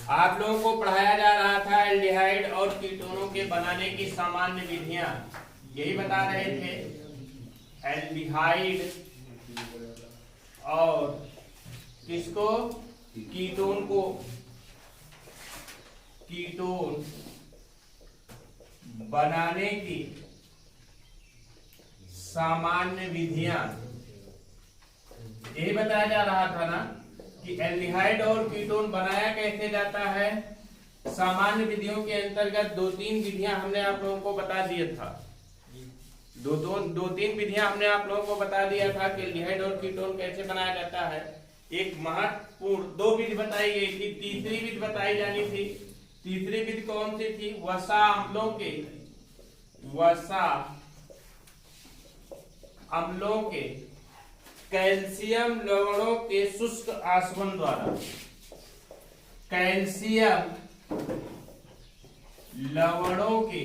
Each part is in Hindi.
आप लोगों को पढ़ाया जा रहा था एल्डिहाइड और कीटोनों के बनाने की सामान्य विधियां, यही बता रहे थे। एल्डिहाइड और किसको, कीटोन को, कीटोन बनाने की सामान्य विधियां, यही बताया जा रहा था ना कि एल्डिहाइड और कीटोन बनाया कैसे जाता है। सामान्य विधियों के अंतर्गत दो तीन विधियां हमने आप लोगों को बता दिया था। दो तीन विधियां हमने आप लोगों को बता दिया था कि एल्डिहाइड और कीटोन कैसे बनाया जाता है। एक महत्वपूर्ण दो विधि बताई गई थी, तीसरी विधि बताई जानी थी। तीसरी विधि कौन सी थी? वसा अम्लों के कैल्शियम लवणों के शुष्क आसवन द्वारा, कैल्शियम लवणों के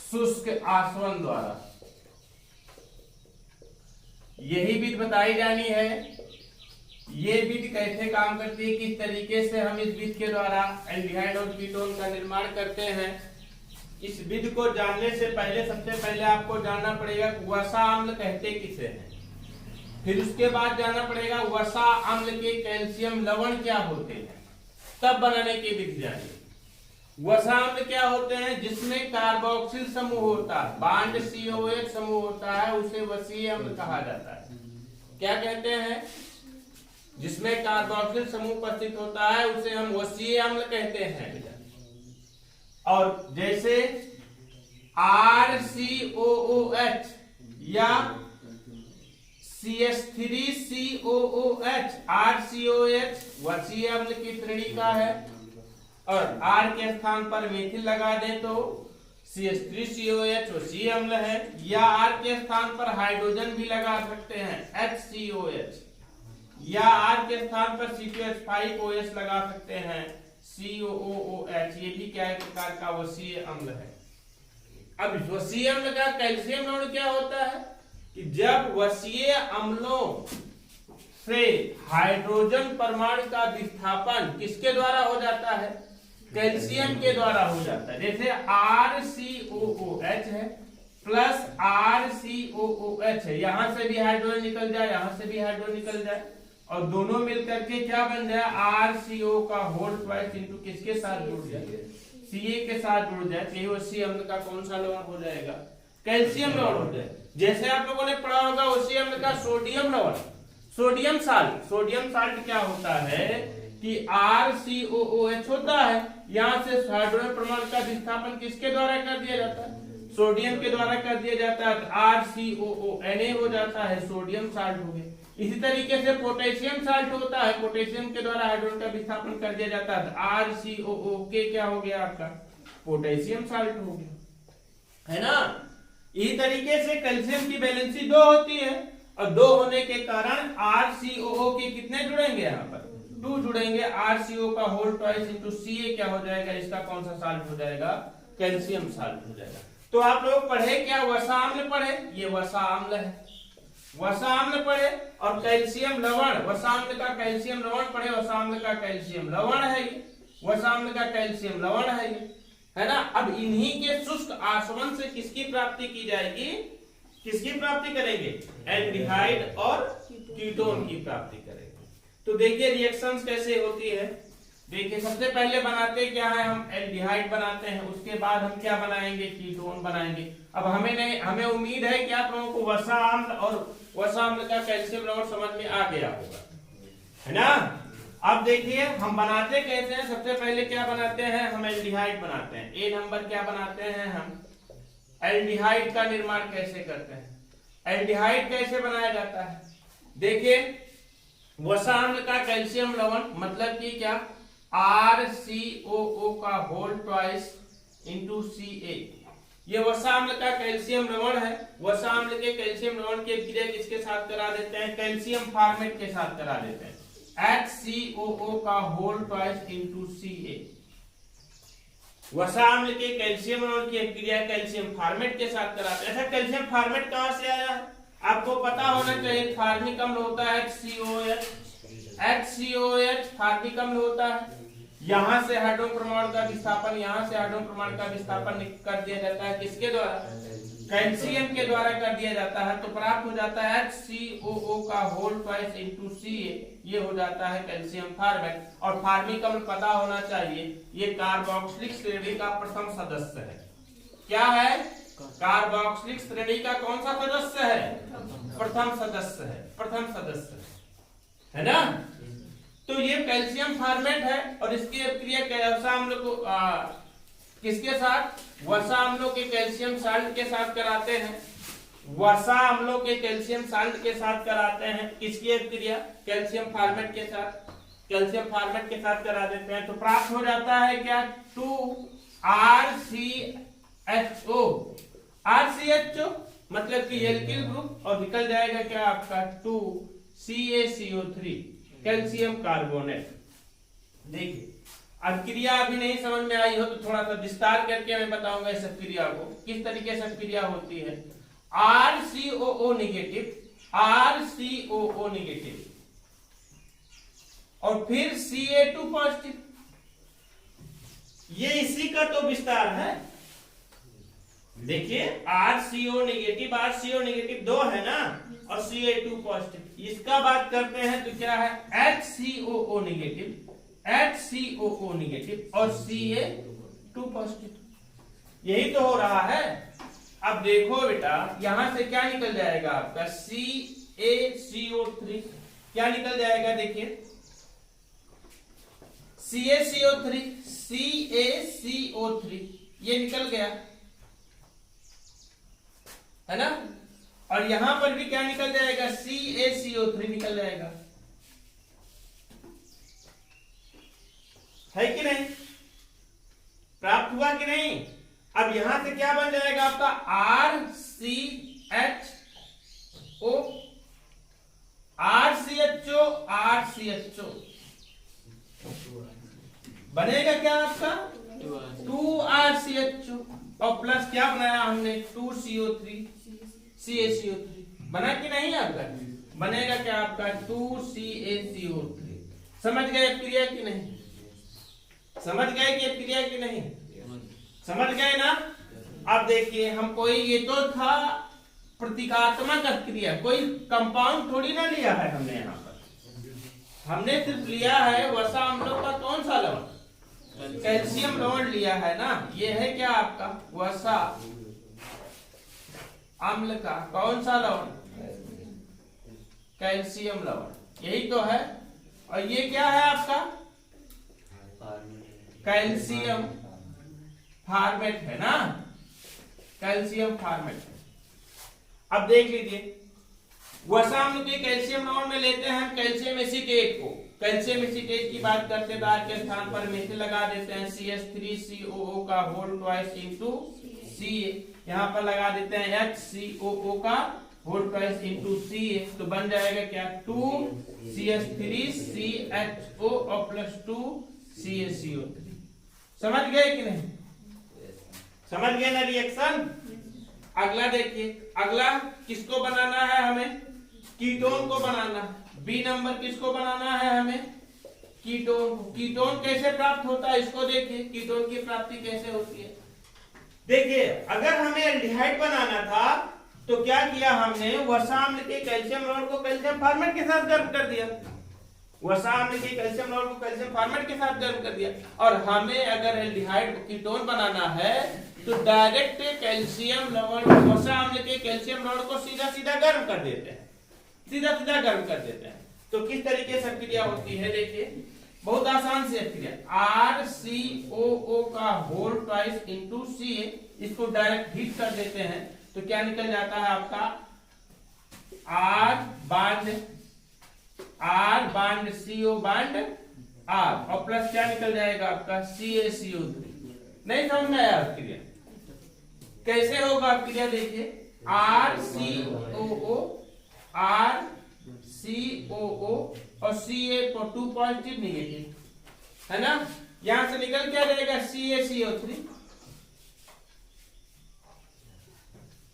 शुष्क आसवन द्वारा, यही विधि बताई जानी है। ये विधि कैसे काम करती है, किस तरीके से हम इस विधि के द्वारा एल्डिहाइड और कीटोन का निर्माण करते हैं। इस विधि को जानने से पहले सबसे पहले आपको जानना पड़ेगा वसा अम्ल कहते किसे हैं। फिर उसके बाद जानना पड़ेगा वसा अम्ल के कैल्शियम लवण क्या होते हैं, तब बनाने की विधि जानिए। वसा अम्ल क्या होते हैं? जिसमें कार्बोक्सिल समूह होता है, बांड COH समूह होता है, उसे वसीय अम्ल कहा जाता है। क्या कहते हैं? जिसमें कार्बोक्सिल समूह उपस्थित होता है उसे हम वसीय अम्ल कहते हैं। और जैसे RCOOH या CH3COOH, RCOH वसीय अम्ल की श्रेणी का है, और R के स्थान पर मेथिल लगा दें तो CH3COH वसीय अम्ल है, या R के स्थान पर हाइड्रोजन भी लगा सकते हैं HCOH, या R के स्थान पर C2H5OH लगा सकते हैं COOH। ये भी क्या एक प्रकार का वसीय अम्ल है। अब वसीय अम्ल का कैल्शियम लवण क्या होता है कि जब वसीय अम्लों से हाइड्रोजन परमाणु का विस्थापन किसके द्वारा हो जाता है? कैल्शियम के द्वारा हो जाता है। जैसे RCOOH है प्लस RCOOH है, यहां से भी हाइड्रोजन निकल जाए, यहां से भी हाइड्रोजन निकल जाए, और दोनों मिलकर के क्या बन जाए? RCO का होल ट्वाइस इंटू किसके साथ जुड़ जाए? Ca के साथ जुड़ जाए, तो वसीय अम्ल का कौन सा लवण हो जाएगा? कैल्शियम लवण हो जाए। जैसे आप लोगों ने पढ़ा होगा वसीय अम्ल का सोडियम लवण, सोडियम साल्ट। सोडियम साल्ट क्या होता है कि RCOOH होता है, यहाँ से हाइड्रोजन परमाणु का विस्थापन किसके द्वारा कर दिया जाता है? सोडियम के द्वारा कर दिया जाता है, RCOONA हो जाता है, सोडियम साल्ट हो गया। इसी तरीके से पोटेशियम साल्ट होता है, पोटेशियम के द्वारा हाइड्रोजन का विस्थापन कर दिया जाता है, RCOOK क्या हो गया आपका? पोटेशियम साल्ट हो गया, है ना। इसी तरीके से कैल्शियम की वैलेंसी 2 होती है, और 2 होने के कारण RCOO के कितने जुड़ेंगे? यहाँ पर 2 जुड़ेंगे। RCO का होल ट्वाइस इंटू Ca क्या हो जाएगा? इसका कौन सा साल्ट हो जाएगा? कैल्शियम साल्ट हो जाएगा। तो आप लोग पढ़े क्या? वसा अम्ल पढ़े, ये वसा अम्ल है। वसा अम्ल पढ़े और कैल्शियम लवण, वसा अम्ल का कैल्शियम लवण पढ़े, वसा अम्ल का कैल्शियम लवण है ये, वसा अम्ल का कैल्शियम लवण है ये, है ना। अब इन्हीं के शुष्क आसवन से किसकी प्राप्ति की जाएगी? किसकी प्राप्ति करेंगे? एल्डिहाइड और कीटोन की प्राप्ति करेंगे। तो देखिए रिएक्शंस कैसे होती है। देखिए सबसे पहले बनाते क्या है, हम एल्डिहाइड बनाते हैं, उसके बाद हम क्या बनाएंगे? कीटोन बनाएंगे। अब हमें उम्मीद है कि आप लोगों को वसा अम्ल और वसा अम्ल का कैल्शियम लवण समझ में आ गया होगा, है ना। अब देखिए हम बनाते कैसे हैं। सबसे पहले क्या बनाते हैं? हम एल्डिहाइड बनाते हैं। ए नंबर क्या बनाते हैं? हम एल्डिहाइड का निर्माण कैसे करते हैं? एल्डिहाइड कैसे बनाया जाता है? देखिए वसा अम्ल का कैल्शियम लवण मतलब कि क्या? RCOO का होल ट्वाइस इंटू Ca, ये वसा अम्ल का कैल्शियम लवण है। वसा अम्ल के कैल्शियम लवण की क्रिया किसके साथ करा देते हैं? कैल्शियम फॉर्मेट के साथ करा देते हैं, HCOO का होल ट्वाइस इंटू Ca। वसा अम्ल के कैल्शियम लवण की क्रिया कैल्शियम फॉर्मेट के साथ कराते हैं। ऐसा कैल्शियम फॉर्मेट कहां से आया है? आपको पता होना चाहिए। फार्मिक अम्ल होता है HCOH, HCOH फार्मिक अम्ल होता है, यहाँ से हाइड्रोजन परमाणु का विस्थापन, यहाँ से हाइड्रोजन परमाणु का विस्थापन कर दिया जाता है किसके द्वारा, कैल्शियम के द्वारा कर दिया जाता है। तो प्राप्त हो जाता है HCOO का होल ट्वाइस इनटू Ca, ये हो जाता है कैल्शियम फॉर्मेट। और फार्मिक अम्ल पता होना चाहिए, ये कार्बोक्सिलिक श्रेणी का प्रथम सदस्य है। क्या है, कार्बोक्सिलिक श्रेणी का कौन सा सदस्य है, प्रथम सदस्य है, प्रथम सदस्य है ना। तो ये कैल्शियम फॉर्मेट है और इसकी क्रिया वसा अम्ल को किसके साथ, वसा अम्लों के कैल्शियम साल्ट के साथ कराते हैं, वसा अम्लों के कैल्शियम साल्ट के साथ कराते हैं। किसकी क्रिया, कैल्शियम फॉर्मेट के साथ, कैल्शियम फॉर्मेट के साथ करा देते हैं। तो प्राप्त हो जाता है क्या, 2RCHO, RCHO मतलब कि एल्किल ग्रुप, और निकल जाएगा क्या आपका 2CaCO3 कैल्शियम कार्बोनेट। देखिए अब क्रिया अभी नहीं समझ में आई हो तो थोड़ा सा विस्तार करके मैं बताऊंगा इस क्रिया को किस तरीके से क्रिया होती है। RCOO नेगेटिव, RCOO नेगेटिव और फिर Ca2 पॉजिटिव, ये इसी का तो विस्तार है। देखिए RCO नेगेटिव दो है ना, और Ca2 पॉजिटिव, इसका बात करते हैं तो क्या है, HCOO नेगेटिव और Ca2 पॉजिटिव, यही तो हो रहा है। अब देखो बेटा यहां से क्या निकल जाएगा आपका CaCO3, क्या निकल जाएगा, देखिए CaCO3 ये निकल गया है ना, और यहां पर भी क्या निकल जाएगा, CaCO3 निकल जाएगा, है कि नहीं, प्राप्त हुआ कि नहीं। अब यहां से क्या बन जाएगा आपका RCHO बनेगा क्या आपका 2RCHO, और प्लस क्या बनाया हमने 2CO3 CaCO3 बना कि नहीं आपका, बनेगा क्या आपका 2CaCO3। समझ गए क्रिया की नहीं, समझ गए कि क्रिया की नहीं, समझ गए ना। अब देखिए हम कोई, ये तो था प्रतीकात्मक क्रिया, कोई कंपाउंड थोड़ी ना लिया है हमने, यहाँ पर हमने सिर्फ लिया है वसा अम्लों का कौन सा लवण, कैल्शियम लवण लिया है ना। ये है क्या आपका वसा अम्ल का कौन सा लवण, कैल्शियम लवण, यही तो है। और ये क्या है आपका कैल्शियम फॉर्मेट है ना, कैल्शियम फॉर्मेट है। अब देख लीजिए वसा अम्ल के कैल्शियम लवण में लेते हैं हम कैल्शियम एसीटेट को, कैल्शियम एसीटेट की बात करते हैं तो R के स्थान पर मेथिल लगा देते हैं CH3COO का होल ट्वाइस इनटू Ca, यहाँ पर लगा देते हैं HCOO का होल ट्वाइस इनटू Ca, तो बन जाएगा क्या 2CH3CHO और प्लस 2CaCO3। समझ गए कि नहीं, समझ गए ना रिएक्शन। अगला देखिए, अगला किसको बनाना है हमें, कीटोन को बनाना है। बी नंबर किसको बनाना है हमें, कीटोन। कीटोन कैसे प्राप्त होता है इसको देखिए, कीटोन की प्राप्ति कैसे होती है। देखिए अगर हमें एल्डिहाइड बनाना था तो क्या किया हमने, वसा अम्ल के कैल्शियम लवण को कैल्शियम फॉर्मेट के साथ गर्म कर दिया, वसा अम्ल के कैल्शियम लवण को कैल्शियम फॉर्मेट के साथ गर्म कर दिया। और हमें अगर एल्डिहाइड कीटोन बनाना है तो डायरेक्ट कैल्शियम लवण, वसा अम्ल के कैल्शियम लवण को सीधा सीधा गर्म कर देते हैं, सीधा सीधा गर्म कर देते हैं। तो किस तरीके से क्रिया होती है देखिए, बहुत आसान से क्रिया, RCOO का होल ट्वाइस इनटू Ca, इसको डायरेक्ट हीट कर देते हैं तो क्या निकल जाता है आपका R bond CO bond R, और प्लस क्या निकल जाएगा आपका CaCO3। नहीं समझ में आया क्रिया कैसे होगा, क्रिया देखिए RCOO और Ca2 पॉजिटिव नेगेटिव है ना, यहां से निकल क्या जाएगा CaCO3,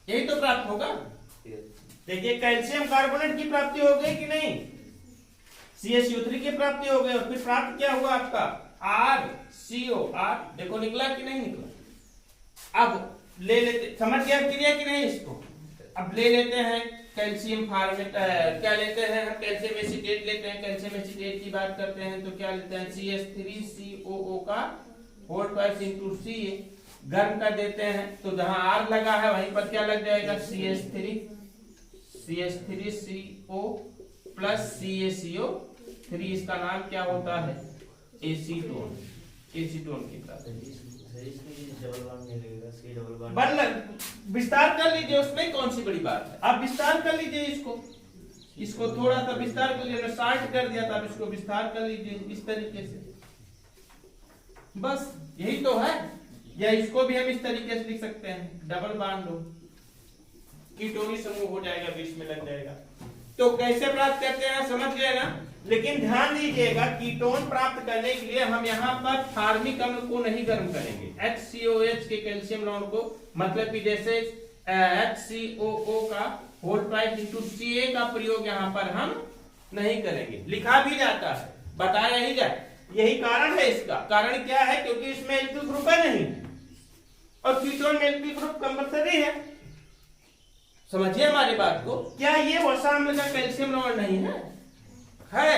यही तो प्राप्त होगा। देखिए कैल्शियम कार्बोनेट की प्राप्ति हो गई कि नहीं, CaCO3 की प्राप्ति हो गई, और फिर प्राप्त क्या हुआ आपका RCO R, देखो निकला कि नहीं निकला। अब ले लेते, समझ गया क्रिया कि नहीं इसको। अब ले लेते हैं कैल्शियम फॉर्मेट, क्या लेते हैं हम, कैल्शियम एसीटेट लेते हैं। कैल्शियम एसीटेट की बात करते हैं तो क्या लेते हैं, CH3COO का होल ट्वाइस इनटू Ca, गर्म कर देते हैं तो जहां R लगा है वहीं पर क्या लग जाएगा, CH3CO प्लस CaCO3, इसका नाम क्या होता है, एसीटोन। एसीटोन की तरह विस्तार कर लीजिए, उसमें कौन सी बड़ी बात है, आप विस्तार कर लीजिए इसको थोड़ा सा विस्तार कर लीजिए, शार्ट कर दिया था, अब इसको विस्तार कर लीजिए इस तरीके से, बस यही तो है। या इसको भी हम इस तरीके से लिख सकते हैं, डबल बॉन्ड हो, कीटोनी समूह हो जाएगा, बीच में लग जाएगा। तो कैसे प्राप्त करते हैं समझ गए ना। लेकिन ध्यान दीजिएगा, कीटोन प्राप्त करने के लिए हम यहाँ पर फार्मिक अम्ल को नहीं गर्म करेंगे, HCOH के कैल्शियम इॉन को, मतलब कि जैसे HCOO का होल ट्वाइस इनटू Ca का प्रयोग यहाँ पर हम नहीं करेंगे। लिखा भी जाता है, बताया ही जाए, यही कारण है इसका। कारण क्या है, क्योंकि इसमें एल्किल ग्रुप नहीं है और कीटोन में एल्किल ग्रुप कंपल्सरी है। समझिए हमारी बात को, क्या ये वसा अम्ल का कैल्शियम इॉन नहीं है? है।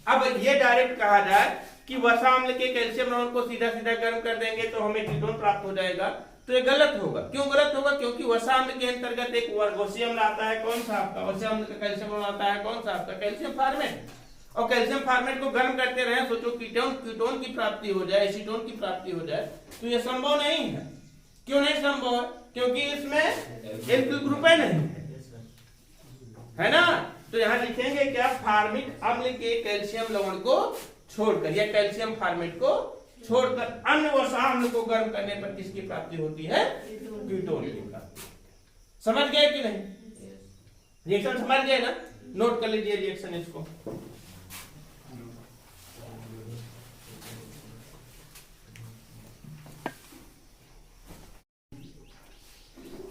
अब ये डायरेक्ट कहा जाए कि वसा अम्ल के कैल्शियम इॉन को सीधा सीधा गर्म कर देंगे तो हमें कीटोन प्राप्त हो जाएगा, तो ये गलत होगा। क्यों गलत होगा? क्योंकि वसा अम्ल के अंतर्गत एक वसीय अम्ल आता है, कौन सा आपका वसा अम्ल का कैल्शियम इॉन आता है, कौन सा आपका कैल्शियम फॉर्मेट, और कैल्शियम फॉर्मेट को गर्म करते रहे, सोचो कीटोन की प्राप्ति हो जाए, एसीटोन की प्राप्ति हो जाए, तो ये संभव नहीं है। क्यों नहीं संभव है? क्योंकि इसमें एल्किल ग्रुप नहीं है ना। तो यहां लिखेंगे क्या, फार्मिक अम्ल के कैल्शियम लवण को छोड़कर या कैल्शियम फॉर्मेट को छोड़कर अन्य वसा अम्ल को गर्म करने पर किसकी प्राप्ति होती है, कीटोन की प्राप्ति। समझ गए कि नहीं? रिएक्शन समझ गए ना, नोट कर लीजिए रिएक्शन इसको।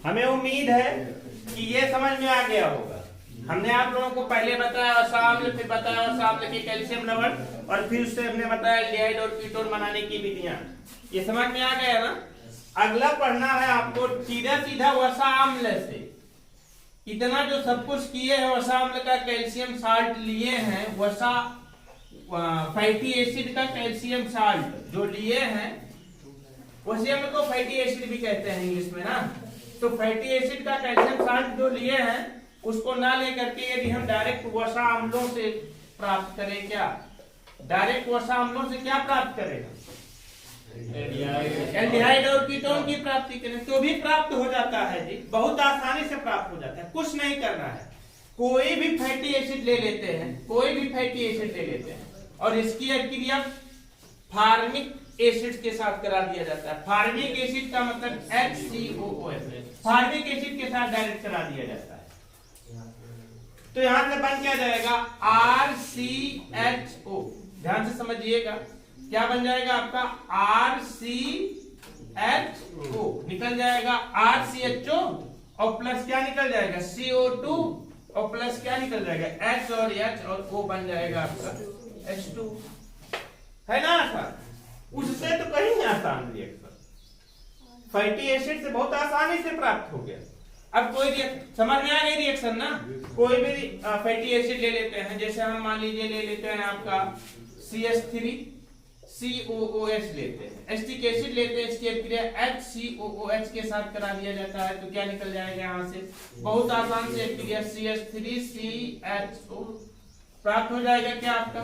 हमें उम्मीद है कि ये समझ में आ गया होगा। हमने आप लोगों को पहले बताया वसा अम्ल, फिर बताया वसा अम्ल के कैल्शियम लवण, और फिर उससे हमने बताया एल्डिहाइड और कीटोन बनाने की विधियां। ये समझ में आ गया ना। अगला पढ़ना है आपको सीधा सीधा वसा अम्ल से। इतना जो सब कुछ किए हैं, वसा अम्ल का कैल्शियम साल्ट लिए हैं, वसा फैटी एसिड का कैल्शियम साल्ट जो लिए हैं, वसी अम्ल को फैटी एसिड भी कहते हैं इंग्लिश में ना। तो फैटी एसिड का कैल्शियम साल्ट जो लिए हैं, उसको ना लेकर के यदि हम डायरेक्ट वसा अम्लों से प्राप्त करें, क्या डायरेक्ट वसा अम्लों से क्या प्राप्त करेगा, एल्डिहाइड और कीटोन की प्राप्ति करें, तो भी प्राप्त हो जाता है जी, बहुत आसानी से प्राप्त हो जाता है। कुछ नहीं करना है, कोई भी फैटी एसिड ले लेते हैं, कोई भी फैटी एसिड ले लेते हैं, और इसकी अभिक्रिया फार्मिक एसिड के साथ करा दिया जाता है। फार्मिक एसिड का मतलब HCOOH, फार्मिक एसिड के साथ डायरेक्ट करा दिया जाता है। तो यहां से बन क्या जाएगा, RCHO। ध्यान से समझिएगा, क्या बन जाएगा आपका RCHO, निकल जाएगा RCHO, और प्लस क्या निकल जाएगा CO2, और प्लस क्या निकल जाएगा H और H, और O बन जाएगा आपका H2। है ना आसान? उससे तो कहीं आसान रिएक्शन, फैटी एसिड से बहुत आसानी से प्राप्त हो गया। अब कोई समझ में आ गई रिएक्शन ना। कोई भी फैटी एसिड ले लेते हैं, जैसे हम मान लीजिए ले लेते हैं आपका CH3COOH लेते हैं, एसिटिक एसिड लेते हैं, इसकी अभिक्रिया HCOOH के साथ करा दिया जाता है, तो क्या निकल जाएगा यहाँ से, बहुत आसान से अभिक्रिया CH3CHO प्राप्त हो जाएगा। क्या आपका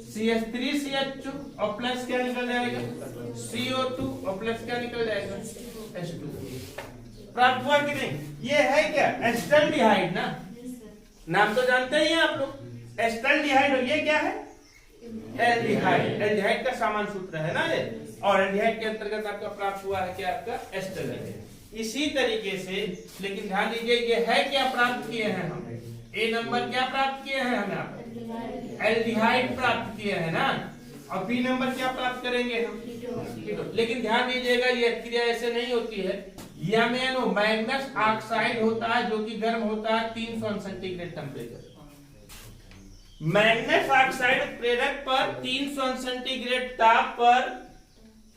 CH3CH2, और प्लस क्या निकल जाएगा CO2, और प्लस क्या निकल जाएगा H2। प्राप्त हुआ कि नहीं? ये है क्या, एस्टल्डिहाइड ना, नाम तो जानते ही हैं आप लोग, एस्टल्डिहाइड। और ये क्या है, एल्डिहाइड। एल्डिहाइड का समान सूत्र है ना ये, और एल्डिहाइड के अंतर्गत आपका प्राप्त हुआ है क्या, आपका एस्टल्डिहाइड। इसी तरीके से, लेकिन ध्यान दीजिए ये है क्या प्राप्त किए हैं हम, ए नंबर क्या प्राप्त किए हैं हम, यहाँ एल्डिहाइड प्राप्त किए हैं ना, और बी नंबर क्या प्राप्त करेंगे हम, कीटोन। लेकिन ध्यान दीजिएगा ये क्रिया ऐसे नहीं होती है, यह मैग्नस ऑक्साइड होता है जो कि गर्म होता है 300 सेंटीग्रेड टेम्परेचर। मैग्नेस ऑक्साइड उत्प्रेरक पर 300 सेंटीग्रेड ताप पर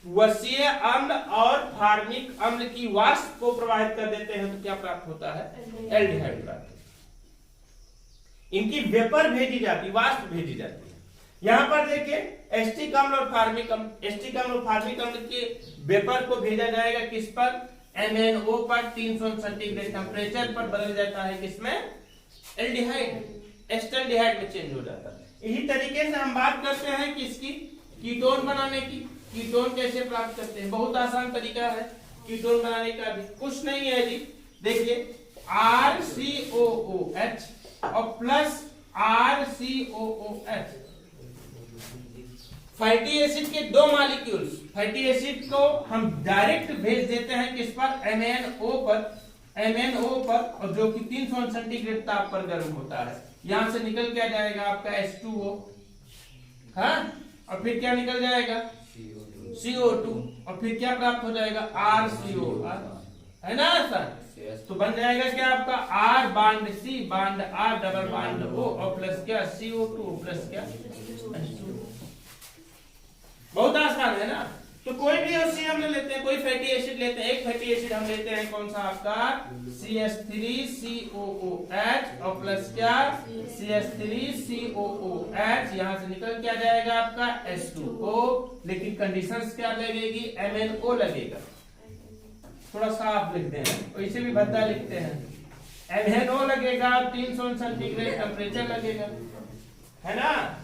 वसीय अम्ल और फार्मिक अम्ल की वाष्प को प्रवाहित कर देते हैं तो क्या प्राप्त होता है? एल्डिहाइड प्राप्त। इनकी वेपर भेजी जाती, वाष्प भेजी जाती है। यहां पर देखिए एस्टिक अम्ल और फार्मिक अम्ल, एस्टिक अम्ल और फार्मिक अम्ल के वेपर को भेजा जाएगा किस पर? MnO पर 300 सेंटीग्रेड टेम्परेचर पर बदल जाता है किसमें? एल्डिहाइड, एस्टल्डिहाइड में चेंज हो जाता है। इसी तरीके से हम बात करते हैं किसकी? कीटोन बनाने की। कीटोन कैसे प्राप्त करते हैं? बहुत आसान तरीका है कीटोन बनाने का भी, कुछ नहीं है जी। देखिए RCOOH और प्लस RCOOH, फैटी एसिड के दो मॉलिक्यूल्स, फैटी एसिड को हम डायरेक्ट भेज देते हैं किस पर? MnO पर, और जो कि 300 सेंटीग्रेड ताप पर गर्म होता है। यहां से निकल क्या जाएगा आपका? H2O, हाँ, और फिर क्या निकल जाएगा? CO2, और फिर क्या प्राप्त हो जाएगा? RCO, है ना सर? तो बन जाएगा क्या आपका? R bond C bond R double bond O और प्लस क्या? CO2 प्लस क्या? H2O। बहुत आसान है ना। तो कोई भी हम लेते हैं, कोई फैटी एसिड लेते हैं, एक फैटी एसिड हम लेते हैं कौन सा आपका? CH3COOH और प्लस क्या? CH3COOH, यहां से निकल क्या जाएगा आपका? H2O, लेकिन कंडीशंस क्या लगेगी? MnO लगेगा। थोड़ा सा आप लिखते हैं, वैसे भी भद्दा लिखते हैं। MnO लगेगा, 300 सेंटीग्रेड टेम्परेचर लगेगा, है ना।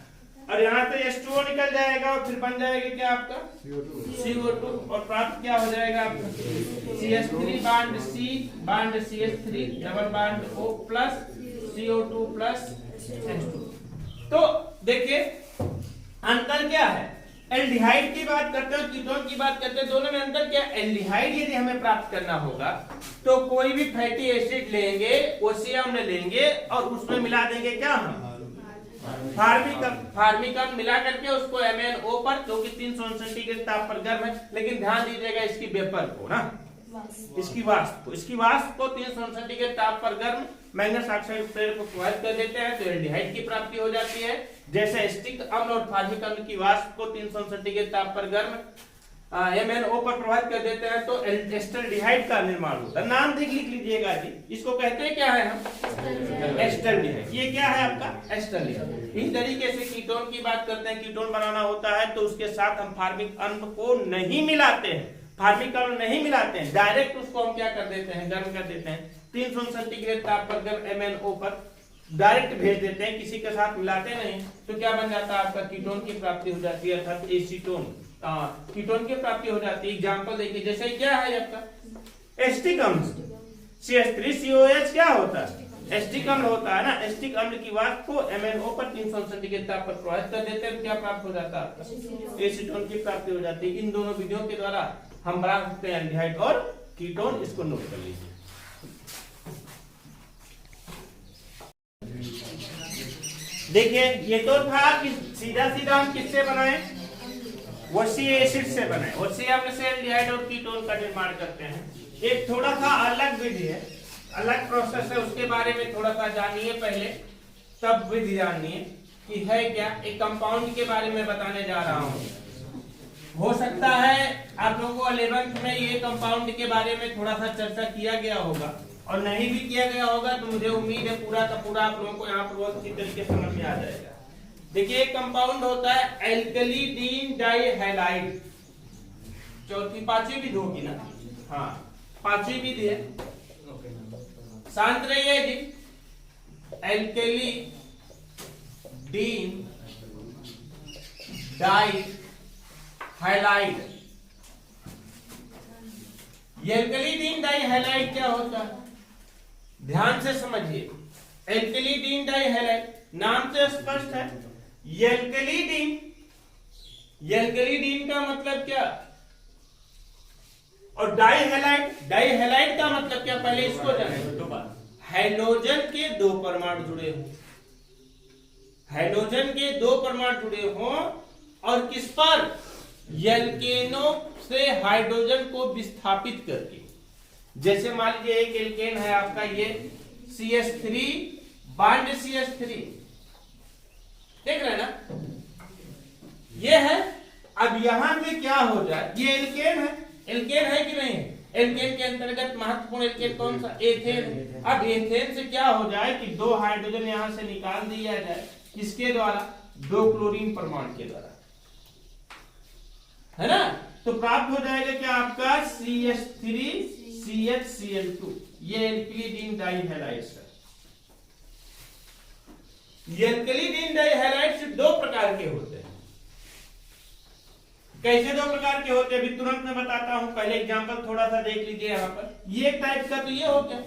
और यहाँ से H2O निकल जाएगा और फिर बन जाएगा क्या आपका? CO2, और प्राप्त क्या हो जाएगा आपका? CH3 bond C bond CH3 double bond O plus CO2 plus H2। तो देखिए अंतर क्या है? एल्डिहाइड की बात करते हैं, कीटोन की बात करते हैं, दोनों में अंतर क्या? एल्डिहाइड यदि हमें प्राप्त करना होगा तो कोई भी फैटी एसिड लेंगे, वसीय अम्ल लेंगे और उसमें मिला देंगे क्या? हम फार्मिक अम्ल मिला करके उसको MnO पर, जो कि 300 सेंटीग्रेड ताप पर गर्म है, लेकिन ध्यान दीजिएगा इसकी वेपर को ना, इसकी वाष्प को 300 सेंटीग्रेड ताप पर गर्म मैग्नेस ऑक्साइड उत्प्रेरक को प्रभावित कर देते हैं तो एल्डिहाइड की प्राप्ति हो जाती है। जैसे एस्टिक अम्ल और फार्मिक अम्ल की वाष्प को 300 सेंटीग्रेड ताप पर गर्म MnO पर प्रभावित कर देते हैं तो एस्टल्डिहाइड का निर्माण होता है। नाम लिख लीजिएगा जी, इसको कहते हैं क्या है? हम एस्टल्डिहाइड। ये क्या है आपका? एस्टल्डिहाइड। इस तरीके से कीटोन की बात करते हैं, कीटोन बनाना होता है तो उसके साथ हम फार्मिक अम्ल को नहीं मिलाते हैं, फार्मिक अम्ल नहीं मिलाते हैं, डायरेक्ट उसको हम क्या कर देते हैं? गर्म कर देते हैं 300 सेंटीग्रेड ताप पर गर्म MnO पर डायरेक्ट भेज देते हैं, किसी के साथ मिलाते नहीं। तो क्या बन जाता है आपका? कीटोन की प्राप्ति हो जाती है, अर्थात एसीटोन, कीटोन की प्राप्ति हो जाती है। एग्जांपल देखिए, जैसे क्या है आपका? एस्टिक अम्ल CH3COH क्या होता है? एस्टिक अम्ल होता है ना। एस्टिक अम्ल की वाष्प को MnO पर 300 सेंटीग्रेड ताप पर प्रभावित कर देते हैं, क्या प्राप्त हो जाता है आपका? एसीटोन की प्राप्ति हो जाती है। इन दोनों विधियों के द्वारा हम बना सकते हैं एल्डिहाइड और कीटोन, इसको नोट कर लीजिए। देखिए ये तो था कि सीधा सीधा हम किससे बनाए? वसीय एसिड से बनाए, वसीय अम्ल से एल्डिहाइड और कीटोन का निर्माण करते हैं। एक थोड़ा सा अलग विधि है, अलग प्रोसेस है, उसके बारे में थोड़ा सा जानिए पहले, तब विधि जानिए कि है क्या। एक कंपाउंड के बारे में बताने जा रहा हूँ। हो सकता है आप लोगों को 11th में ये कंपाउंड के बारे में थोड़ा सा चर्चा किया गया होगा, और नहीं भी किया गया होगा तो मुझे उम्मीद है पूरा का पूरा आप लोगों को यहाँ पर बहुत अच्छी तरीके से समझ में आ जाएगा। देखिए एक कंपाउंड होता है एल्कलीडीन डाइहैलाइड, चौथी पांचवी विधि होगी ना, हाँ पांचवी विधि है, शांत रहिए जी। एल्कलीडीन डाइहैलाइड, एल्कलीडीन डाइहैलाइड क्या होता है? ध्यान से समझिए। एल्कलीडीन डाइहैलाइड नाम से स्पष्ट है। एल्कलीडीन, एल्कलीडीन का मतलब क्या? और डाइहैलाइड, डाइहैलाइड का मतलब क्या? पहले इसको जाने दो। हाइड्रोजन के दो परमाणु जुड़े हो, हाइड्रोजन के दो परमाणु जुड़े हो और किस पर? एल्केनो से हाइड्रोजन को विस्थापित करके। जैसे मान लीजिए एक एल्केन है आपका ये CH3 बांड CH3, देख रहे हैं ना, ये है। अब यहां पे क्या हो जाए, ये एल्केन है, एल्केन है कि नहीं है? एल्केन के अंतर्गत महत्वपूर्ण एल्केन कौन सा? एथेन। अब एथेन से क्या हो जाए कि 2 हाइड्रोजन यहां से निकाल दिया जाए, किसके द्वारा? 2 क्लोरीन परमाणु के द्वारा, है ना। तो प्राप्त हो जाएगा क्या आपका? CH3CHCl2। ये एल्किलीडिन डाइहैलाइड्स है। ये एल्किलीडिन डाइहैलाइड्स 2 प्रकार के होते हैं। कैसे 2 प्रकार के होते हैं अभी तुरंत मैं बताता हूं, पहले एग्जांपल थोड़ा सा देख लीजिए। यहाँ पर ये टाइप का तो ये हो गया।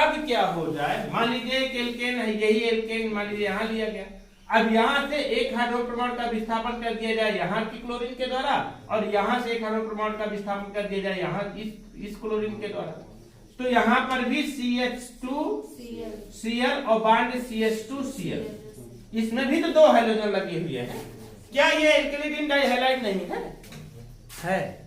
अब क्या हो जाए, मान लीजिए एक एल्केन है, यही एल्केन मान लीजिए यहां लिया गया। अब यहां से एक हाइड्रोजन परमाणु का विस्थापन कर दिया जाए यहाँ की क्लोरीन के द्वारा, और यहां से एक हाइड्रोजन परमाणु का विस्थापन कर दिया जाए यहाँ इस क्लोरीन के द्वारा। तो यहाँ पर भी CH2Cl और बांड CH2Cl, इसमें भी तो 2 हाइड्रोजन लगे हुए हैं। क्या ये एल्किलीडिन डाइहैलाइड नहीं है? है।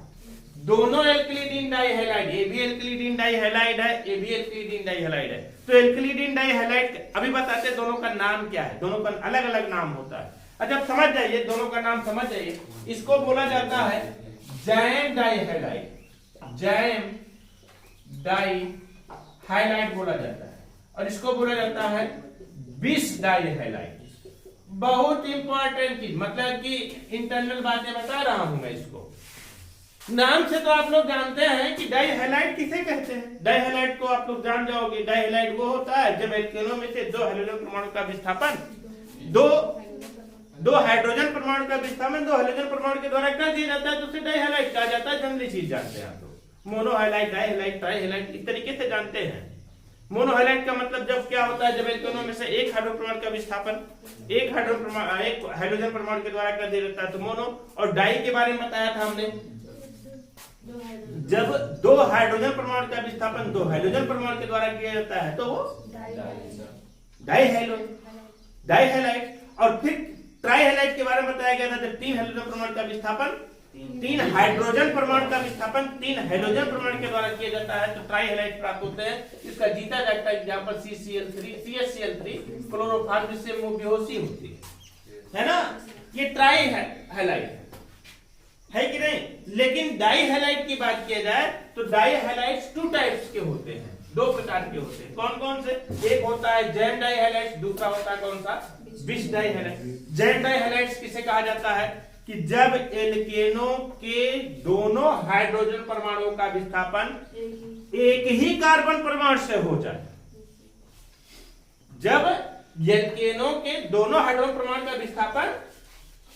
दोनों एल्किलीडिन डाइहैलाइड, ये भी एल्किलीडिन डाइहैलाइड है, ये भी एल्किलीडिन डाइहैलाइड है। तो एल्किलीडिन डाइहैलाइड अभी बताते हैं दोनों का नाम क्या है, दोनों का अलग अलग नाम होता है। अच्छा समझ जाइए, दोनों का नाम समझ जाइए। इसको बोला जाता है जैम डाइहैलाइड, जैम डाइहैलाइड बोला जाता है, और इसको बोला जाता है बिस डाइहैलाइड। बहुत इंपॉर्टेंट चीज, मतलब कि इंटरनल बातें बता रहा हूं मैं। इसको नाम से तो आप लोग जानते हैं कि डाइहैलाइड किसे कहते हैं। डाइहैलाइड को आप लोग जान जाओगे। डाइहैलाइड वो होता है जब एल्केनों में से 2 हाइड्रोजन परमाणु का विस्थापन, दो हाइड्रोजन परमाणु का विस्थापन 2 हाइड्रोजन परमाणु के द्वारा कर दिया जाता है, तो उसे डाइहैलाइड कहा जाता है। जनरली चीज जानते हैं आप लोग, मोनोहैलाइड, डाइहैलाइड, ट्राइहैलाइड, इस तरीके से जानते हैं। मोनोहैलाइड का मतलब जब क्या होता है, जब एल्केनों में से एक हाइड्रोजन परमाणु का विस्थापन एक हाइड्रोजन परमाणु के द्वारा कर दिया जाता है, तो मोनो। और डाई के बारे में बताया था हमने, जब 2 हाइड्रोजन परमाणु का विस्थापन 2 हाइड्रोजन परमाणु के द्वारा किया जाता है, तो वो डाइहैलाइड। और फिर ट्राइहैलाइड के बारे में बताया गया था, जब 3 हाइड्रोजन परमाणु का विस्थापन 3 हाइड्रोजन परमाणु का विस्थापन 3 हाइड्रोजन परमाणु के द्वारा किया जाता है, तो ट्राइहैलाइड प्राप्त होते हैं। इसका जीता जागता एग्जांपल CCl3 क्लोरोफॉर्म, जिससे मुंह बेहोशी होती है ना। ये ट्राइहैलाइड है कि नहीं। लेकिन डाइहैलाइड की बात किया जाए तो डाइहैलाइड्स 2 टाइप्स के होते हैं, 2 प्रकार के होते हैं। कौन कौन से? एक होता है जैम डाइहैलाइड्स, दूसरा होता है कौन सा? बिस डाइहैलाइड। जैम डाइहैलाइड्स किसे कहा जाता है कि जब एल्केनों के दोनों हाइड्रोजन परमाणुओं का विस्थापन एक ही कार्बन परमाणु से हो जाए। जब एल्केनों के दोनों हाइड्रोजन परमाणु का विस्थापन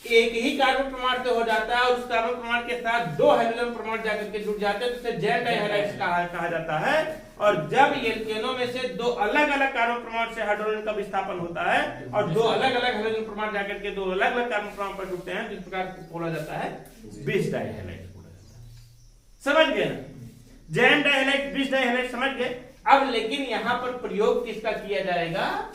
एक ही कार्बन परमाणु से हो जाता है, और उस कार्बन परमाणु के साथ 2 हाइड्रोजन परमाणु जाकर के जुड़ जाते हैं, तो उसे जैम डाइहैलाइड्स कहा जाता है। और जब एल्केनों में से 2 अलग अलग कार्बन परमाणु से हाइड्रोजन का विस्थापन होता है, और 2 अलग अलग हाइड्रोजन परमाणु जाकर के 2 अलग अलग कार्बन परमाणु पर जुड़ते हैं, जिस प्रकार बोला जाता है बिस डाइहैलाइड बोला जाता है। समझ गए ना? जैम डाइहैलाइड, बिस डाइहैलाइड समझ गए। अब लेकिन यहां पर प्रयोग किसका किया जाएगा?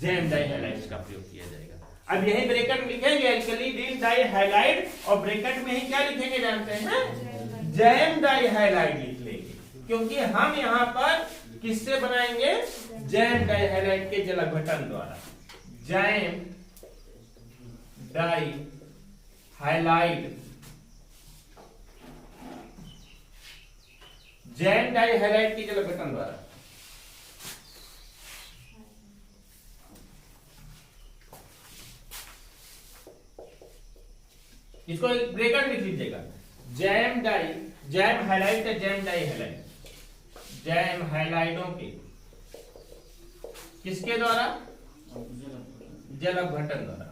जैम डाइहैलाइड्स का प्रयोग किया जाएगा। अब यही ब्रैकेट में लिखेंगे एल्किलीडिन डाइहैलाइड, और ब्रैकेट में ही क्या लिखेंगे जानते हैं? जैम डाइहैलाइड लिख लेंगे, क्योंकि हम यहाँ पर किससे बनाएंगे? जैम डाइहैलाइड के जलघटन द्वारा। जैम डाइहैलाइड, जैम डाइहैलाइड के जलघटन द्वारा। इसको एक ब्रैकेट लिख लीजिएगा। जैम हाइलाइड है, जैम डाइहैलाइड, जैम हाइलाइडों के किसके द्वारा? जलघटन द्वारा,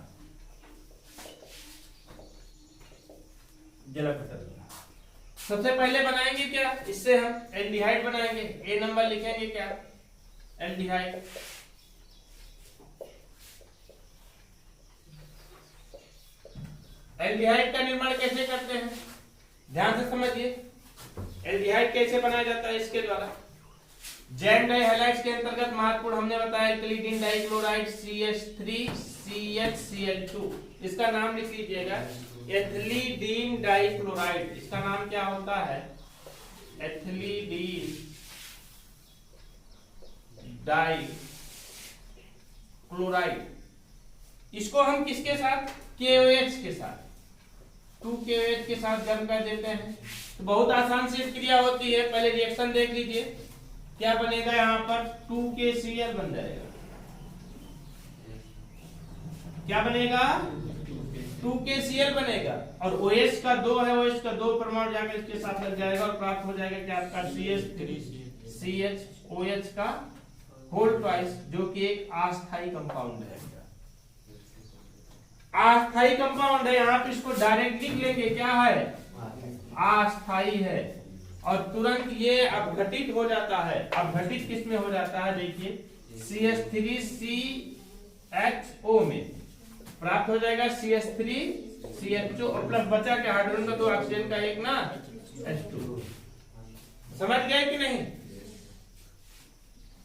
जलघटन द्वारा। सबसे पहले बनाएंगे क्या? इससे हम एल्डिहाइड बनाएंगे। ए नंबर लिखेंगे क्या? एल्डिहाइड। एल्डिहाइड का निर्माण कैसे करते हैं? ध्यान से समझिए। एल्डिहाइड कैसे बनाया जाता है? इसके द्वारा। जैम डाइहैलाइड्स के अंतर्गत महत्वपूर्ण हमने बताया एल्किलीडिन डाइक्लोराइड CH3CHCl2। इसका नाम लिख लीजिएगा एथिलीडीन डाइक्लोराइड। इसका नाम क्या होता है? एथिलीडीन डाइक्लोराइड। इसको इसको हम किसके साथ, KOH के साथ, 2KOH के साथ गर्म कर देते हैं। तो बहुत आसान सी क्रिया होती है। पहले रिएक्शन देख लीजिए, क्या बनेगा, यहाँ पर 2KCl बन जाएगा। क्या बनेगा, 2KCl बनेगा, और OH का 2 है, OH का 2 परमाणु जाकर इसके साथ लग जाएगा और प्राप्त हो जाएगा क्या आपका CH3CHOH का होल ट्वाइस, जो कि एक अस्थायी कंपाउंड है। अस्थायी कंपाउंड है, यहाँ पे इसको डायरेक्ट लिख लेंगे, क्या है, अस्थायी है। और तुरंत ये अपघटित हो जाता है। अपघटित किस में हो जाता है, देखिए CH3CHO में प्राप्त हो जाएगा CH3CHO प्लस बचा के हाइड्रोजन का 2 ऑक्सीजन का 1 ना H2। समझ गए कि नहीं।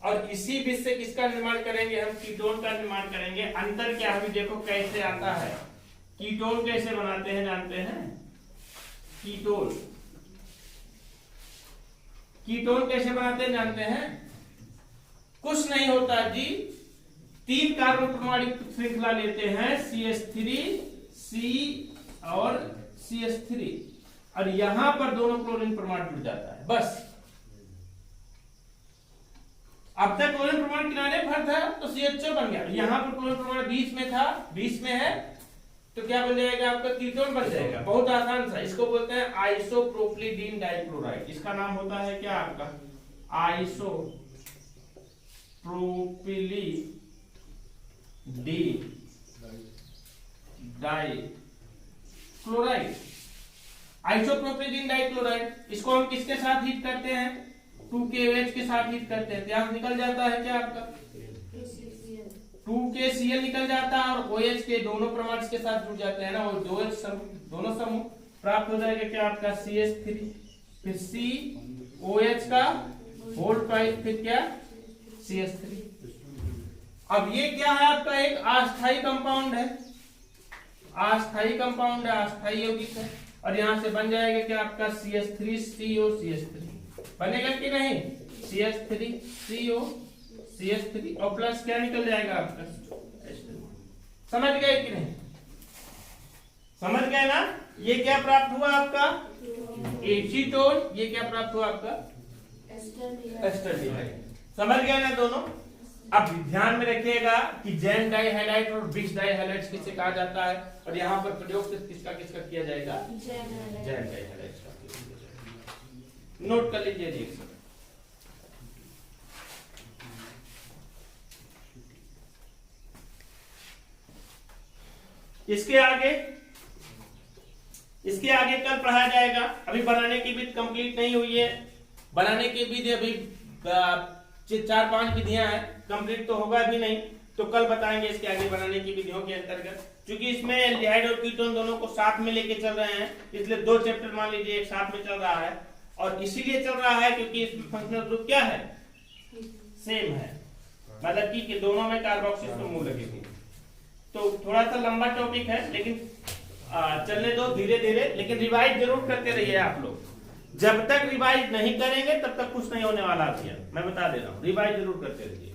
और इसी बीच से किसका निर्माण करेंगे, हम कीटोन का निर्माण करेंगे। अंतर क्या है, देखो कैसे आता है। कीटोन कैसे बनाते हैं जानते हैं, कीटोन कैसे बनाते हैं जानते हैं, कुछ नहीं होता जी, 3 कार्बन परमाणु श्रृंखला लेते हैं, CH3 C और CH3, और यहां पर दोनों क्लोरीन परमाणु जुड़ जाता है, बस। अब तक क्लोरीन परमाणु किनारे पर था तो CHO बन गया, यहां पर क्लोरीन परमाणु बीच में था, बीच में है, तो क्या बन जाएगा आपका, कीटोन बन जाएगा। बहुत आसान सा, इसको बोलते हैं आइसोप्रोपिलीन डाइक्लोराइड। इसका नाम होता है क्या आपका, आइसोप्रोपिलीन डाइक्लोराइड। आइसोप्रोपिलीन डाइक्लोराइड, इसको हम किसके साथ हीट करते हैं, 2KOH के साथ हीट करते हैं, तो निकल जाता है क्या आपका 2KCl निकल जाता है, और OH के दोनों परमाणु के साथ जुड़ जाते हैं ना, और दोनों समूह प्राप्त हो जाएगा क्या आपका CH3, फिर COH का होल ट्वाइस, फिर क्या CH3। अब ये क्या है आपका, एक अस्थायी कंपाउंड है, अस्थायी कंपाउंड है, अस्थायी यौगिक है, और यहां से बन जाएगा क्या आपका CH3CO CH3 बनेगा कि नहीं, CH3CO CH3 और प्लस क्या निकल जाएगा आपका H2। समझ गए कि नहीं, समझ गए ना। ये क्या प्राप्त हुआ आपका एसीटोन, ये क्या प्राप्त हुआ आपका एस्टरडिहाइड। समझ गए ना दोनों। अब ध्यान में रखिएगा कि जैन डाइहाइलाइट और बिक्स डाइहाइलाइट किसे कहा जाता है, और यहाँ पर प्रयोग किसका किसका किया जाएगा, जैन डाइहाइलाइट का। नोट कर लीजिए रिएक्शन। इसके आगे कल पढ़ाया जाएगा। अभी बनाने की विधि कंप्लीट नहीं हुई है, बनाने की विधि अभी 4-5 विधियां हैं, कंप्लीट तो होगा भी नहीं, तो कल बताएंगे इसके आगे बनाने की विधियों के अंतर्गत। क्योंकि इसमें एल्डिहाइड और कीटोन दोनों को साथ में लेके चल रहे हैं, इसलिए 2 चैप्टर मान लीजिए एक साथ में चल रहा है, और इसीलिए चल रहा है क्योंकि इसमें फंक्शनल ग्रुप क्या है, सेम है, मतलब कि दोनों में कार्बोक्सिल समूह लगे हुए। तो थोड़ा सा लंबा टॉपिक है, लेकिन चलने दो धीरे धीरे, लेकिन रिवाइज जरूर करते रहिए आप लोग। जब तक रिवाइज नहीं करेंगे तब तक कुछ नहीं होने वाला। मैं बता दे रहा हूँ, रिवाइज जरूर करते रहिए।